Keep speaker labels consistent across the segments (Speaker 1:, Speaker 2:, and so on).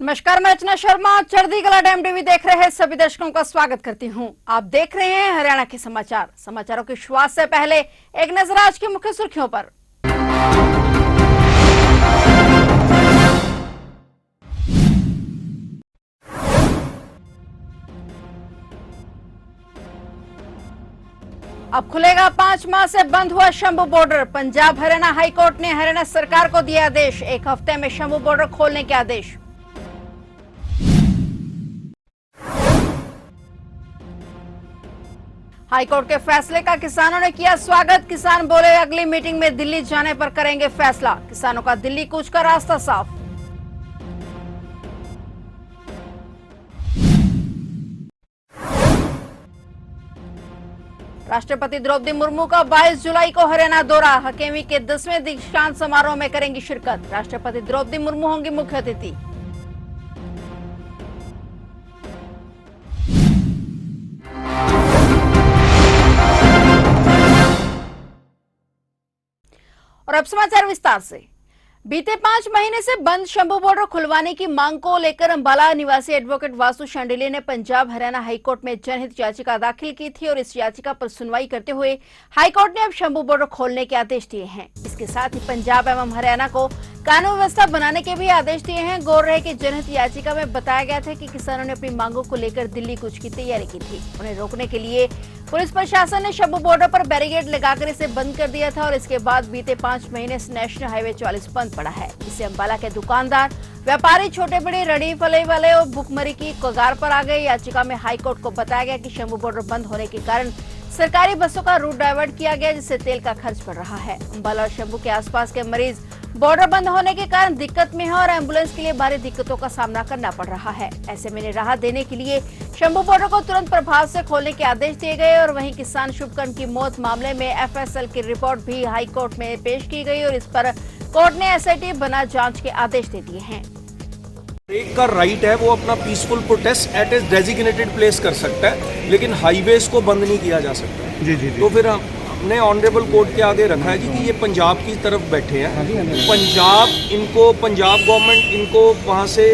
Speaker 1: नमस्कार, मैं अर्चना शर्मा। चढ़ती कला टाइम टीवी देख रहे सभी दर्शकों का स्वागत करती हूं। आप देख रहे हैं हरियाणा के समाचार। समाचारों की शुरुआत से पहले एक नजर आज की मुख्य सुर्खियों पर। अब खुलेगा 5 माह से बंद हुआ शंभू बॉर्डर। पंजाब हरियाणा हाईकोर्ट ने हरियाणा सरकार को दिया आदेश। एक हफ्ते में शंभू बॉर्डर खोलने के आदेश। हाईकोर्ट के फैसले का किसानों ने किया स्वागत। किसान बोले अगली मीटिंग में दिल्ली जाने पर करेंगे फैसला। किसानों का दिल्ली कूच का रास्ता साफ। राष्ट्रपति द्रौपदी मुर्मू का 22 जुलाई को हरियाणा दौरा। हकेमी के 10वें दीक्षांत समारोह में करेंगी शिरकत। राष्ट्रपति द्रौपदी मुर्मू होंगी मुख्य अतिथि। और अब समाचार विस्तार से। बीते 5 महीने से बंद शंभू बॉर्डर खुलवाने की मांग को लेकर अंबाला निवासी एडवोकेट वासु शांडिल्य ने पंजाब हरियाणा हाईकोर्ट में जनहित याचिका दाखिल की थी और इस याचिका पर सुनवाई करते हुए हाईकोर्ट ने अब शंभू बॉर्डर खोलने के आदेश दिए हैं। इसके साथ ही पंजाब एवं हरियाणा को कानून व्यवस्था बनाने के भी आदेश दिए हैं। गौर रहे कि जनहित याचिका में बताया गया था कि किसानों ने अपनी मांगों को लेकर दिल्ली कूच की तैयारी की थी। उन्हें रोकने के लिए पुलिस प्रशासन ने शंभू बॉर्डर पर बैरिकेड लगाकर इसे बंद कर दिया था और इसके बाद बीते 5 महीने से नेशनल हाईवे 44 बंद पड़ा है। इससे अंबाला के दुकानदार, व्यापारी, छोटे बड़े रेडी फले वाले और भुखमरी की कगार पर आ गए। याचिका में हाईकोर्ट को बताया गया कि शंभू बॉर्डर बंद होने के कारण सरकारी बसों का रूट डाइवर्ट किया गया, जिससे तेल का खर्च बढ़ रहा है। अंबाला और शंभू के आसपास के मरीज बॉर्डर बंद होने के कारण दिक्कत में है और एम्बुलेंस के लिए भारी दिक्कतों का सामना करना पड़ रहा है। ऐसे में राहत देने के लिए शंभू बॉर्डर को तुरंत प्रभाव से खोलने के आदेश दिए गए और वहीं किसान शुभकर्ण की मौत मामले में एफएसएल की रिपोर्ट भी हाईकोर्ट में पेश की गई और इस पर कोर्ट ने एसआईटी बना जांच के आदेश दे दिए हैं।
Speaker 2: एक का राइट है वो अपना पीसफुल प्रोटेस्ट एट ए डेजिग्नेटेड प्लेस कर सकता है, लेकिन हाईवेज को बंद नहीं किया जा सकता। जी। तो फिर हमने ऑनरेबल कोर्ट के आगे रखा है कि ये पंजाब की तरफ बैठे हैं। पंजाब गवर्नमेंट इनको वहाँ से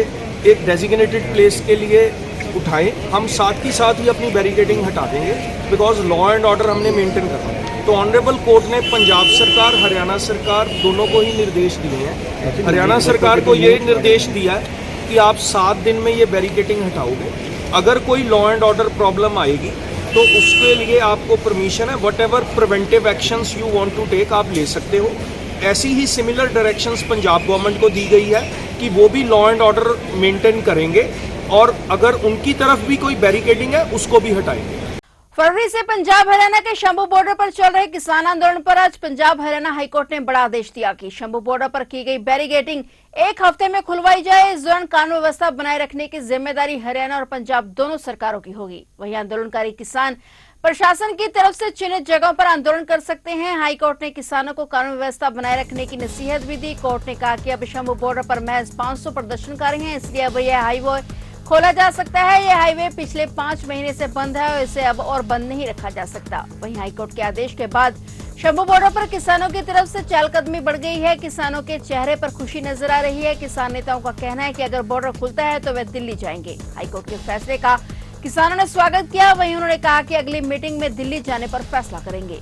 Speaker 2: एक डेजिग्नेटेड प्लेस के लिए उठाएं। हम साथ ही साथ ही अपनी बैरिकेडिंग हटा देंगे, बिकॉज लॉ एंड ऑर्डर हमने मेंटेन करना है। तो ऑनरेबल कोर्ट ने पंजाब सरकार, हरियाणा सरकार दोनों को ही निर्देश दिए हैं। हरियाणा सरकार को ये निर्देश दिया है कि आप 7 दिन में ये बैरिकेडिंग हटाओगे। अगर कोई लॉ एंड ऑर्डर प्रॉब्लम आएगी तो उसके लिए आपको परमिशन है। Whatever preventive actions you want to take आप ले सकते हो। ऐसी ही सिमिलर डायरेक्शंस पंजाब गवर्नमेंट को दी गई है कि वो भी लॉ एंड ऑर्डर मेंटेन करेंगे और अगर उनकी तरफ भी कोई बैरिकेडिंग है उसको भी हटाएंगे।
Speaker 1: फरवरी से पंजाब हरियाणा के शंभू बॉर्डर पर चल रहे किसान आंदोलन पर आज पंजाब हरियाणा हाईकोर्ट ने बड़ा आदेश दिया कि शंभू बॉर्डर पर की गई बैरिकेडिंग 1 हफ्ते में खुलवाई जाए। इस दौरान कानून व्यवस्था बनाए रखने की जिम्मेदारी हरियाणा और पंजाब दोनों सरकारों की होगी। वहीं आंदोलनकारी किसान प्रशासन की तरफ से चिन्हित जगहों पर आंदोलन कर सकते हैं। हाईकोर्ट ने किसानों को कानून व्यवस्था बनाए रखने की नसीहत भी दी। कोर्ट ने कहा कि अब शंभू बॉर्डर पर महज 500 प्रदर्शनकारी हैं, इसलिए अब यह हाईवे खोला जा सकता है। यह हाईवे पिछले 5 महीने से बंद है और इसे अब और बंद नहीं रखा जा सकता। वहीं हाईकोर्ट के आदेश के बाद शंभू बॉर्डर पर किसानों की तरफ से चहलकदमी बढ़ गई है। किसानों के चेहरे पर खुशी नजर आ रही है। किसान नेताओं का कहना है कि अगर बॉर्डर खुलता है तो वे दिल्ली जाएंगे। हाईकोर्ट के फैसले का किसानों ने स्वागत किया। वहीं उन्होंने कहा कि अगली मीटिंग में दिल्ली जाने पर फैसला करेंगे।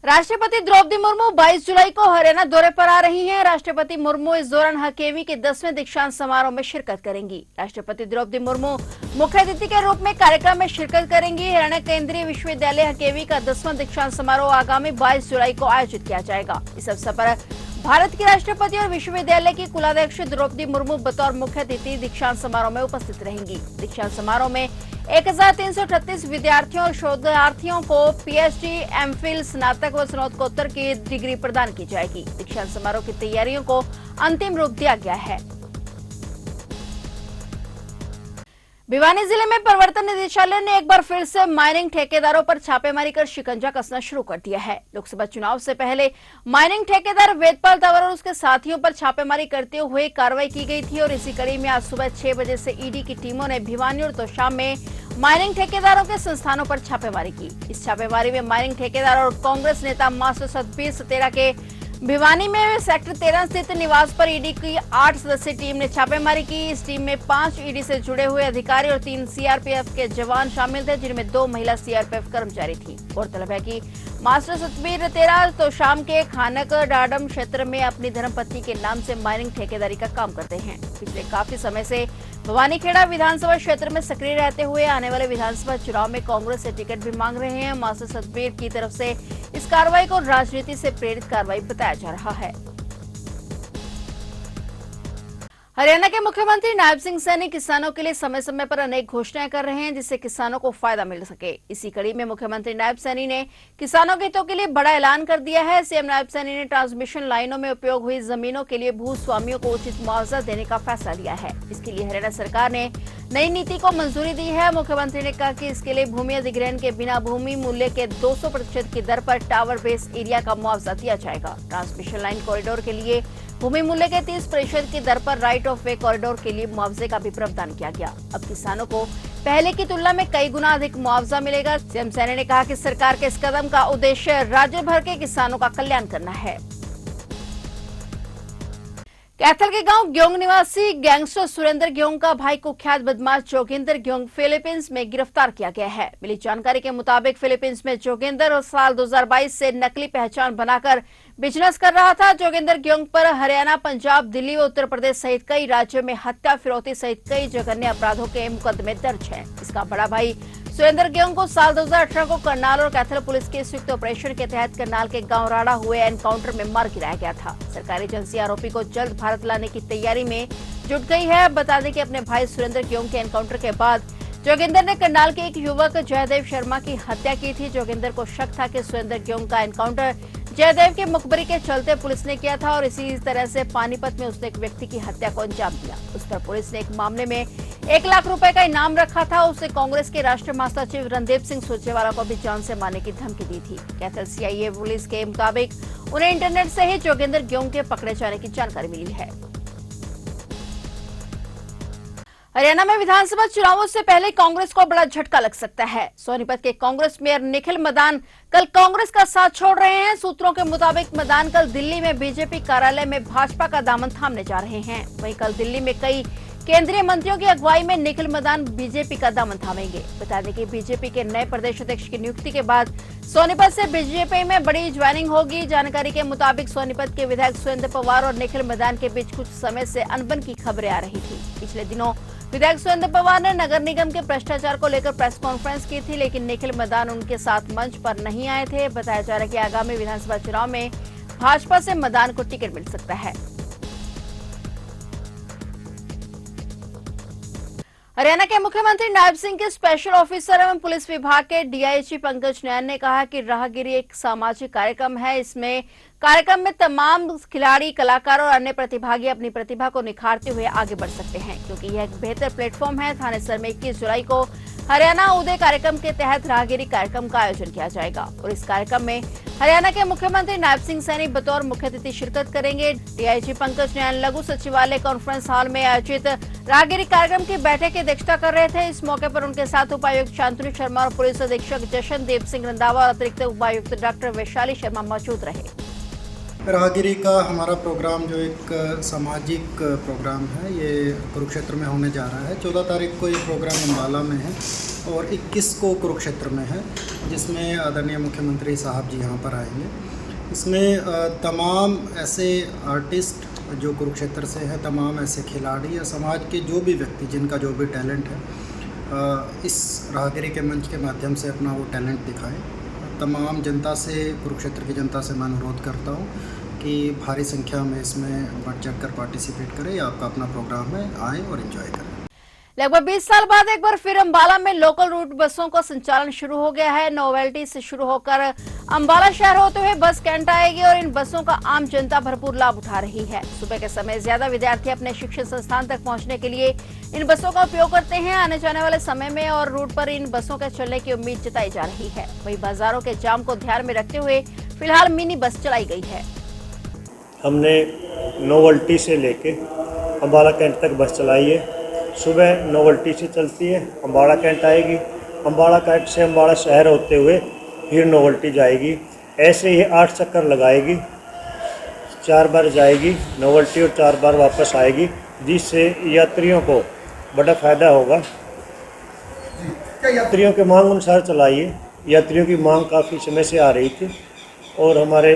Speaker 1: राष्ट्रपति द्रौपदी मुर्मू 22 जुलाई को हरियाणा दौरे पर आ रही हैं। राष्ट्रपति मुर्मू इस दौरान हकेमी के 10वें दीक्षांत समारोह में शिरकत करेंगी। राष्ट्रपति द्रौपदी मुर्मू मुख्य अतिथि के रूप में कार्यक्रम में शिरकत करेंगी। हरियाणा केंद्रीय विश्वविद्यालय हकेमी का 10वां दीक्षांत समारोह आगामी 22 जुलाई को आयोजित किया जाएगा। इस अवसर पर भारत की राष्ट्रपति और विश्वविद्यालय की कुलाध्यक्ष द्रौपदी मुर्मू बतौर मुख्य अतिथि दीक्षांत समारोह में उपस्थित रहेंगी। दीक्षांत समारोह में 1338 विद्यार्थियों और शोधार्थियों को पीएचडी, एमफिल, स्नातक व स्नातकोत्तर की डिग्री प्रदान की जाएगी। दीक्षांत समारोह की तैयारियों को अंतिम रूप दिया गया है। भिवानी जिले में प्रवर्तन निदेशालय ने एक बार फिर से माइनिंग ठेकेदारों पर छापेमारी कर शिकंजा कसना शुरू कर दिया है। लोकसभा चुनाव से पहले माइनिंग ठेकेदार वेदपाल तंवर और उसके साथियों पर छापेमारी करते हुए कार्रवाई की गई थी और इसी कड़ी में आज सुबह 6 बजे से ईडी की टीमों ने भिवानी और तोशाम में माइनिंग ठेकेदारों के संस्थानों पर छापेमारी की। इस छापेमारी में माइनिंग ठेकेदार और कांग्रेस नेता मास्टर सतबीर सतेरा के भिवानी में सेक्टर 13 स्थित निवास पर ईडी की 8 सदस्यीय टीम ने छापेमारी की। इस टीम में 5 ईडी से जुड़े हुए अधिकारी और 3 सीआरपीएफ के जवान शामिल थे, जिनमें 2 महिला सीआरपीएफ कर्मचारी थी। गौरतलब है कि मास्टर सतबीर तेरा तो शाम के खानक डाडम क्षेत्र में अपनी धर्मपत्नी के नाम से माइनिंग ठेकेदारी का काम करते हैं। पिछले काफी समय से भवानीखेड़ा विधानसभा क्षेत्र में सक्रिय रहते हुए आने वाले विधानसभा चुनाव में कांग्रेस से टिकट भी मांग रहे हैं। मास्टर सतबीर की तरफ से इस कार्रवाई को राजनीति से प्रेरित कार्रवाई बताया जा रहा है। हरियाणा के मुख्यमंत्री नायब सिंह सैनी किसानों के लिए समय समय पर अनेक घोषणाएं कर रहे हैं, जिससे किसानों को फायदा मिल सके। इसी कड़ी में मुख्यमंत्री नायब सैनी ने किसानों के हितों के लिए बड़ा ऐलान कर दिया है। सीएम नायब सैनी ने ट्रांसमिशन लाइनों में उपयोग हुई जमीनों के लिए भूस्वामियों को उचित मुआवजा देने का फैसला लिया है। इसके लिए हरियाणा सरकार ने नई नीति को मंजूरी दी है। मुख्यमंत्री ने कहा कि इसके लिए भूमि अधिग्रहण के बिना भूमि मूल्य के 200% की दर पर टावर बेस एरिया का मुआवजा दिया जाएगा। ट्रांसमिशन लाइन कॉरिडोर के लिए भूमि मूल्य के 30% की दर पर राइट ऑफ वे कॉरिडोर के लिए मुआवजे का भी प्रावधान किया गया। अब किसानों को पहले की तुलना में कई गुना अधिक मुआवजा मिलेगा। सीएम सैनी ने कहा कि सरकार के इस कदम का उद्देश्य राज्य भर के किसानों का कल्याण करना है। कैथल के गांव ग्योंग निवासी गैंगस्टर सुरेंद्र ग्योंग का भाई कुख्यात बदमाश जोगिंदर ग्योंग फिलीपींस में गिरफ्तार किया गया है। मिली जानकारी के मुताबिक फिलीपींस में जोगिंदर और साल 2022 से नकली पहचान बनाकर बिजनेस कर रहा था। जोगिंदर ग्योंग पर हरियाणा, पंजाब, दिल्ली व उत्तर प्रदेश सहित कई राज्यों में हत्या, फिरौती सहित कई जघन्य अपराधों के मुकदमे दर्ज हैं। इसका बड़ा भाई सुरेंद्र ग्योंग को साल 2018 को करनाल और कैथल पुलिस के संयुक्त ऑपरेशन के तहत करनाल के गांव राड़ा हुए एनकाउंटर में मार गिराया गया था। सरकारी एजेंसी आरोपी को जल्द भारत लाने की तैयारी में जुट गई है। बता दें कि अपने भाई सुरेंद्र ग्योंग के एनकाउंटर के बाद जोगिंदर ने करनाल के एक युवक जयदेव शर्मा की हत्या की थी। जोगिंदर को शक था कि सुरेंद्र ग्योंग का एनकाउंटर जयदेव के मुखबरी के चलते पुलिस ने किया था और इसी तरह से पानीपत में उसने एक व्यक्ति की हत्या को अंजाम दिया। उस पर पुलिस ने एक मामले में 1 लाख रुपए का इनाम रखा था। उसे कांग्रेस के राष्ट्रीय महासचिव रणदीप सिंह सुरजेवाला को भी जान से मारने की धमकी दी थी। कैथल सीआईए पुलिस के मुताबिक उन्हें इंटरनेट से ही जोगिंदर ग्योंग के पकड़े जाने की जानकारी मिली है। हरियाणा में विधानसभा चुनावों से पहले कांग्रेस को बड़ा झटका लग सकता है। सोनीपत के कांग्रेस मेयर निखिल मदान कल कांग्रेस का साथ छोड़ रहे हैं। सूत्रों के मुताबिक मदान कल दिल्ली में बीजेपी कार्यालय में भाजपा का दामन थामने जा रहे हैं। वहीं कल दिल्ली में कई केंद्रीय मंत्रियों की अगुवाई में निखिल मदान बीजेपी का दामन थामेंगे। बता दें कि बीजेपी के नए प्रदेश अध्यक्ष की नियुक्ति के बाद सोनीपत से बीजेपी में बड़ी ज्वाइनिंग होगी। जानकारी के मुताबिक सोनीपत के विधायक सुरेंद्र पवार और निखिल मदान के बीच कुछ समय से अनबन की खबरें आ रही थी। पिछले दिनों विधायक सुरेंद्र पवार ने नगर निगम के भ्रष्टाचार को लेकर प्रेस कॉन्फ्रेंस की थी, लेकिन निखिल मदान उनके साथ मंच पर नहीं आए थे। बताया जा रहा है कि आगामी विधानसभा चुनाव में भाजपा से मदान को टिकट मिल सकता है। हरियाणा के मुख्यमंत्री नायब सिंह के स्पेशल ऑफिसर एवं पुलिस विभाग के डीआईजी पंकज नयन ने कहा कि राहगिरी एक सामाजिक कार्यक्रम है। इसमें कार्यक्रम में तमाम खिलाड़ी, कलाकार और अन्य प्रतिभागी अपनी प्रतिभा को निखारते हुए आगे बढ़ सकते हैं, क्योंकि यह एक बेहतर प्लेटफॉर्म है। थानेसर में 21 जुलाई को हरियाणा उदय कार्यक्रम के तहत राहगिरी कार्यक्रम का आयोजन किया जाएगा और इस कार्यक्रम में हरियाणा के मुख्यमंत्री नायब सिंह सैनी बतौर मुख्य अतिथि शिरकत करेंगे। डीआईजी पंकज नयन लघु सचिवालय कॉन्फ्रेंस हॉल में आयोजित राहगिरी कार्यक्रम की बैठक की अध्यक्षता कर रहे थे। इस मौके पर उनके साथ उपायुक्त शांतनु शर्मा और पुलिस अधीक्षक जशनदेव सिंह रंधावा और अतिरिक्त उपायुक्त डॉक्टर वैशाली शर्मा मौजूद रहे।
Speaker 3: राहगिरी का हमारा प्रोग्राम जो एक सामाजिक प्रोग्राम है, ये कुरुक्षेत्र में होने जा रहा है। 14 तारीख को ये प्रोग्राम अम्बाला में है और 21 को कुरुक्षेत्र में है, जिसमें आदरणीय मुख्यमंत्री साहब जी यहाँ पर आएंगे। इसमें तमाम ऐसे आर्टिस्ट जो कुरुक्षेत्र से हैं, तमाम ऐसे खिलाड़ी या समाज के जो भी व्यक्ति जिनका जो भी टैलेंट है, इस राहगिरी के मंच के माध्यम से अपना वो टैलेंट दिखाएं। तमाम जनता से, कुरुक्षेत्र की जनता से मैं अनुरोध करता हूँ कि भारी संख्या में इसमें बढ़ चढ़ कर पार्टिसिपेट करें। ये आपका अपना प्रोग्राम है, आएँ और एंजॉय करें।
Speaker 1: लगभग 20 साल बाद एक बार फिर अम्बाला में लोकल रूट बसों का संचालन शुरू हो गया है। नोवेल्टी से शुरू होकर अम्बाला शहर होते हुए बस कैंट आएगी और इन बसों का आम जनता भरपूर लाभ उठा रही है। सुबह के समय ज्यादा विद्यार्थी अपने शिक्षण संस्थान तक पहुंचने के लिए इन बसों का उपयोग करते हैं। आने जाने वाले समय में और रूट पर इन बसों के चलने की उम्मीद जताई जा रही है। वहीं बाजारों के जाम को ध्यान में रखते हुए फिलहाल मिनी बस चलाई गई है।
Speaker 4: हमने नोवेल्टी से लेके अम्बाला कैंट तक बस चलाई है। सुबह नोवेल्टी से चलती है, अम्बाड़ा कैंट आएगी, अम्बाड़ा कैंट से अम्बाड़ा शहर होते हुए फिर नोवेल्टी जाएगी। ऐसे ही 8 चक्कर लगाएगी 4 बार जाएगी नोवेल्टी और 4 बार वापस आएगी, जिससे यात्रियों को बड़ा फ़ायदा होगा। यात्रियों के मांग अनुसार चलाइए। यात्रियों की मांग काफ़ी समय से आ रही थी और हमारे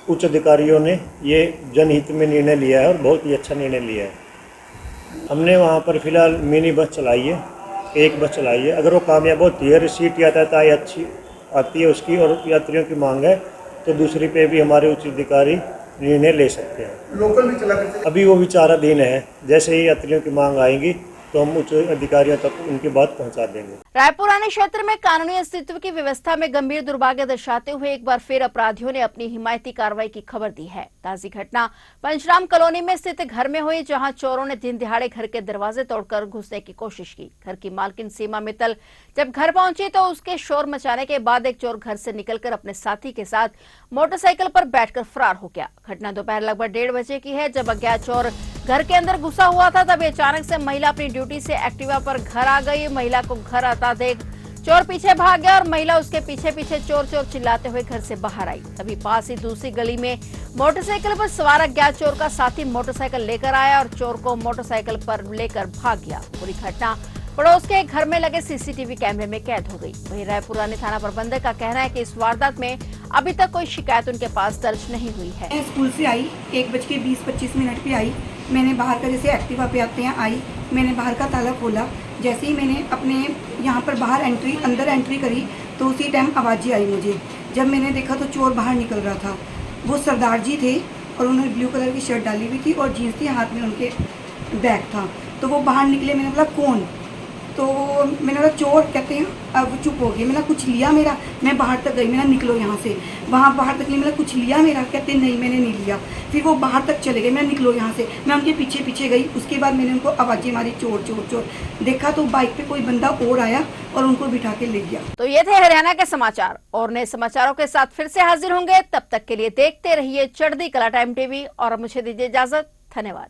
Speaker 4: उच्च अधिकारियों ने ये जनहित में निर्णय लिया है और बहुत ही अच्छा निर्णय लिया है। हमने वहाँ पर फ़िलहाल मिनी बस चलाई है, एक बस चलाई है। अगर वो कामयाब होती है, रिसीट यातायात अच्छी आती है उसकी और यात्रियों की मांग है, तो दूसरी पे भी हमारे उच्च अधिकारी निर्णय ले सकते हैं।
Speaker 5: लोकल भी चला करते
Speaker 4: अभी वो विचाराधीन है। जैसे ही यात्रियों की मांग आएगी तो हम उच्च अधिकारियों तक उनकी बात पहुंचा देंगे।
Speaker 1: रायपुरानी क्षेत्र में कानूनी अस्तित्व की व्यवस्था में गंभीर दुर्भाग्य दर्शाते हुए एक बार फिर अपराधियों ने अपनी हिमायती कार्रवाई की खबर दी है। ताजी घटना पंचराम कॉलोनी में स्थित घर में हुई, जहां चोरों ने दिन दिहाड़े घर के दरवाजे तोड़कर घुसने की कोशिश की। घर की मालकिन सीमा मित्तल जब घर पहुंची तो उसके शोर मचाने के बाद एक चोर घर से निकलकर अपने साथी के साथ मोटरसाइकिल पर बैठकर फरार हो गया। घटना दोपहर लगभग 1:30 बजे की है। जब अज्ञात चोर घर के अंदर घुसा हुआ था, तभी अचानक से महिला अपनी ड्यूटी से एक्टिवा पर घर आ गई। महिला को घर आता देख चोर पीछे भाग गया और महिला उसके पीछे पीछे चोर चोर चिल्लाते हुए घर से बाहर आई। तभी पास ही दूसरी गली में मोटरसाइकिल पर सवार अज्ञात चोर का साथी मोटरसाइकिल लेकर आया और चोर को मोटरसाइकिल पर लेकर भाग गया। पूरी घटना पड़ोस के घर में लगे सीसीटीवी कैमरे में कैद हो गई। वहीं रायपुरानी थाना प्रबंधक का कहना है कि इस वारदात में अभी तक कोई शिकायत उनके पास दर्ज नहीं हुई है।
Speaker 6: मैं स्कूल से आई, 1:20-25 पे आई। मैंने बाहर का, जैसे एक्टिवा पे आते हैं, आई। मैंने बाहर का ताला खोला। जैसे ही मैंने अपने यहाँ पर अंदर एंट्री करी तो उसी टाइम आवाज़ आई मुझे। जब मैंने देखा तो चोर बाहर निकल रहा था। वो सरदार जी थे और उन्होंने ब्लू कलर की शर्ट डाली हुई थी और जीन्स थी, हाथ में उनके बैग था। तो वो बाहर निकले। मैंने बोला कौन? तो मैंने बोला चोर। कहते हैं अब चुप हो गए। मैंने कुछ लिया मेरा? मैं बाहर तक गई। मैंने निकलो यहाँ से। वहाँ बाहर तक नहीं, मैंने कुछ लिया मेरा? कहते नहीं मैंने नहीं लिया। फिर वो बाहर तक चले गए। मैं निकलो यहाँ से। मैं उनके पीछे पीछे गई। उसके बाद मैंने उनको आवाज़ें मारी चोर चोर चोर। देखा तो बाइक पे कोई बंदा और आया और उनको बिठा के ले गया।
Speaker 1: तो ये थे हरियाणा के समाचार, और नए समाचारों के साथ फिर से हाजिर होंगे। तब तक के लिए देखते रहिए चढ़ती कला टाइम टीवी और मुझे दीजिए इजाजत। धन्यवाद।